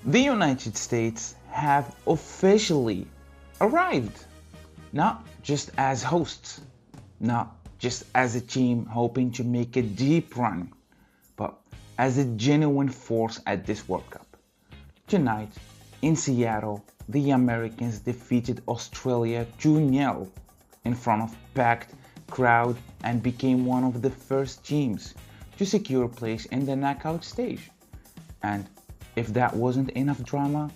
The United States have officially arrived, not just as hosts, not just as a team hoping to make a deep run, but as a genuine force at this World Cup. Tonight, in Seattle, the Americans defeated Australia 2-0 in front of packed crowd and became one of the first teams to secure a place in the knockout stage. And if that wasn't enough drama,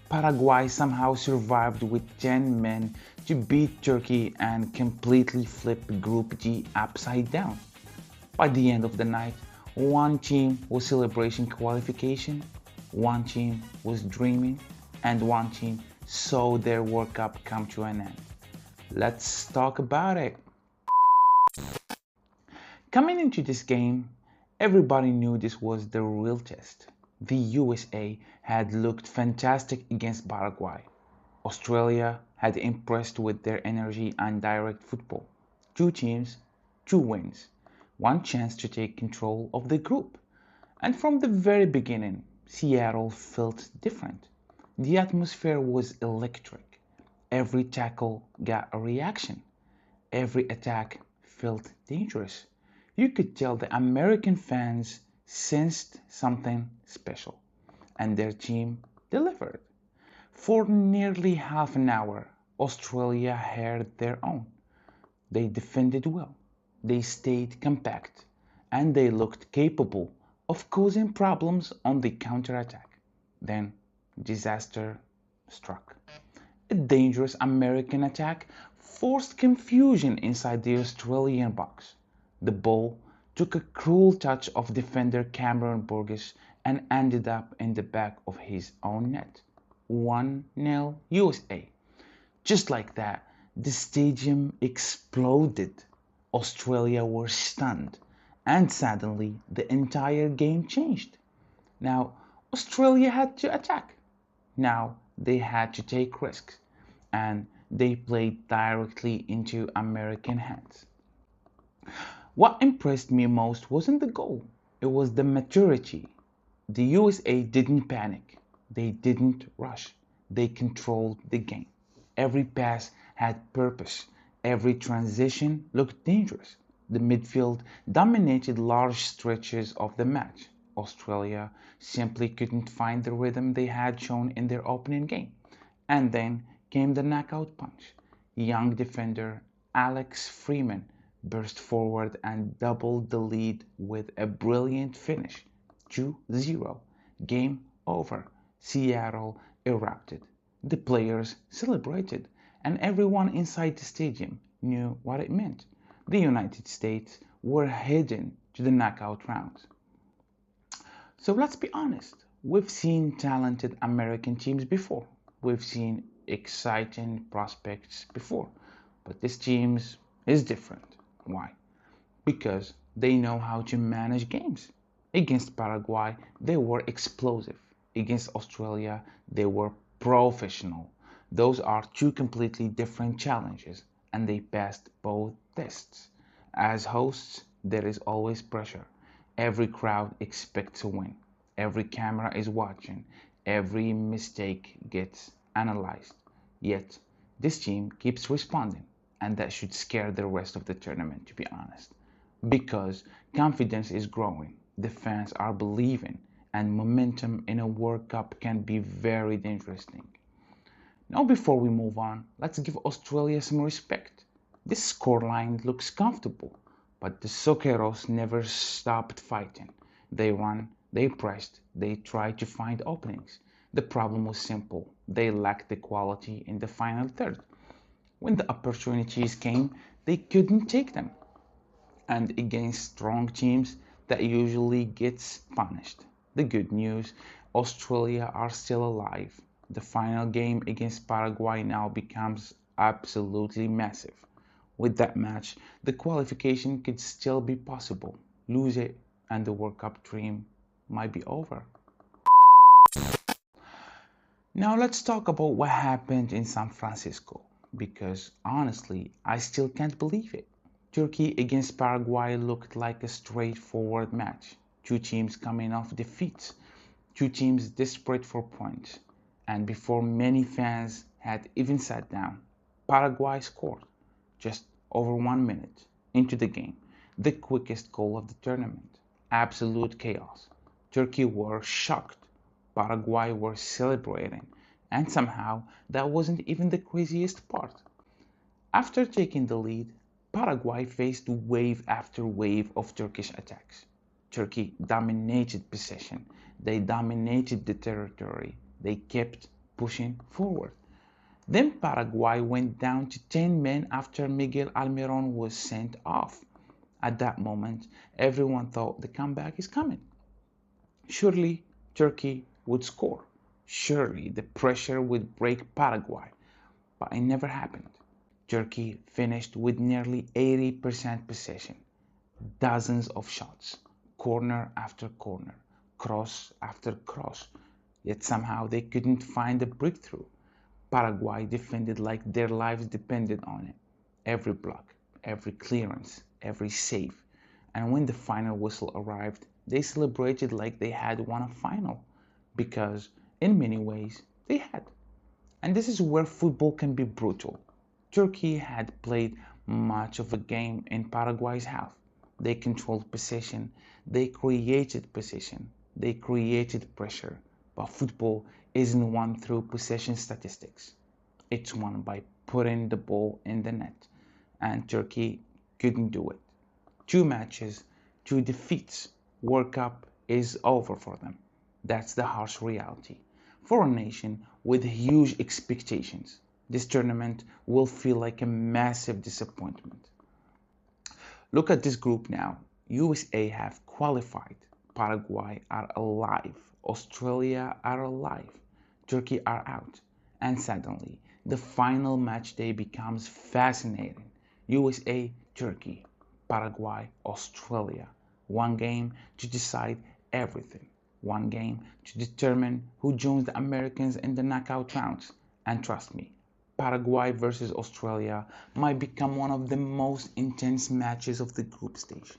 Paraguay somehow survived with 10 men to beat Turkey and completely flip Group G upside down. By the end of the night, one team was celebrating qualification, one team was dreaming, and one team saw their World Cup come to an end. Let's talk about it. Coming into this game, everybody knew this was the real test. The USA had looked fantastic against Paraguay. Australia had impressed with their energy and direct football. Two teams, two wins, one chance to take control of the group. And from the very beginning, Seattle felt different. The atmosphere was electric. Every tackle got a reaction. Every attack felt dangerous. You could tell the American fans sensed something special, and their team delivered. For nearly half an hour, Australia held their own. They defended well, they stayed compact, and they looked capable of causing problems on the counterattack. Then disaster struck. A dangerous American attack forced confusion inside the Australian box. The ball took a cruel touch of defender Cameron Burgess and ended up in the back of his own net. 1-0 USA. Just like that, the stadium exploded. Australia were stunned, and suddenly the entire game changed. Now, Australia had to attack. Now, they had to take risks, and they played directly into American hands. What impressed me most wasn't the goal, it was the maturity. The USA didn't panic, they didn't rush, they controlled the game. Every pass had purpose, every transition looked dangerous. The midfield dominated large stretches of the match. Australia simply couldn't find the rhythm they had shown in their opening game. And then came the knockout punch. Young defender Alex Freeman burst forward and doubled the lead with a brilliant finish. 2-0. Game over. Seattle erupted. The players celebrated, and everyone inside the stadium knew what it meant. The United States were heading to the knockout rounds. So let's be honest, we've seen talented American teams before. We've seen exciting prospects before. But this team is different. Why? Because they know how to manage games. Against Paraguay, they were explosive. Against Australia, they were professional. Those are two completely different challenges, and they passed both tests. As hosts, there is always pressure. Every crowd expects a win. Every camera is watching. Every mistake gets analyzed. Yet, this team keeps responding, and that should scare the rest of the tournament, to be honest. Because confidence is growing, the fans are believing, and momentum in a World Cup can be very interesting. Now, before we move on, let's give Australia some respect. This scoreline looks comfortable, but the Soqueros never stopped fighting. They ran, they pressed, they tried to find openings. The problem was simple. They lacked the quality in the final third. When the opportunities came, they couldn't take them. And against strong teams, that usually gets punished. The good news, Australia are still alive. The final game against Paraguay now becomes absolutely massive. With that match, the qualification could still be possible. Lose it, and the World Cup dream might be over. Now let's talk about what happened in San Francisco, because honestly, I still can't believe it. Turkey against Paraguay looked like a straightforward match. Two teams coming off defeats. Two teams desperate for points, and before many fans had even sat down, Paraguay scored just over 1 minute into the game, the quickest goal of the tournament. Absolute chaos. Turkey were shocked, Paraguay were celebrating, and somehow that wasn't even the craziest part. After taking the lead, Paraguay faced wave after wave of Turkish attacks. Turkey dominated possession, they dominated the territory, they kept pushing forward. Then Paraguay went down to 10 men after Miguel Almiron was sent off. At that moment, everyone thought the comeback is coming. Surely Turkey would score. Surely the pressure would break Paraguay. But it never happened. Turkey finished with nearly 80% possession, dozens of shots, corner after corner, cross after cross. Yet somehow they couldn't find a breakthrough. Paraguay defended like their lives depended on it. Every block, every clearance, every save. And when the final whistle arrived, they celebrated like they had won a final. Because, in many ways, they had. And this is where football can be brutal. Turkey had played much of a game in Paraguay's half. They controlled possession, they created possession, they created pressure. But football isn't won through possession statistics. It's won by putting the ball in the net. And Turkey couldn't do it. 2 matches, 2 defeats. World Cup is over for them. That's the harsh reality. For a nation with huge expectations, this tournament will feel like a massive disappointment. Look at this group now. USA have qualified. Paraguay are alive. Australia are alive. Turkey are out. And suddenly, the final match day becomes fascinating. USA, Turkey, Paraguay, Australia. One game to decide everything. One game to determine who joins the Americans in the knockout rounds. And trust me, Paraguay versus Australia might become one of the most intense matches of the group stage.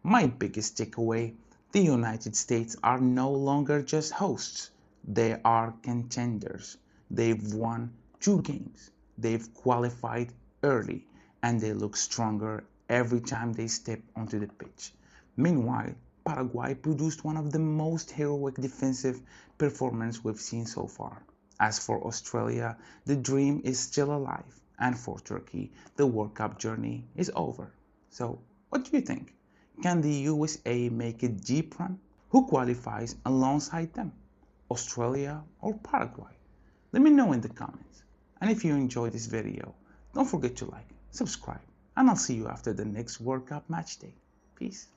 My biggest takeaway, the United States are no longer just hosts. They are contenders. They've won 2 games. They've qualified early and they look stronger every time they step onto the pitch. Meanwhile, Paraguay produced one of the most heroic defensive performances we've seen so far. As for Australia, the dream is still alive, and for Turkey, the World Cup journey is over. So, what do you think? Can the USA make a deep run? Who qualifies alongside them? Australia or Paraguay? Let me know in the comments. And if you enjoyed this video, don't forget to like, subscribe, and I'll see you after the next World Cup match day. Peace.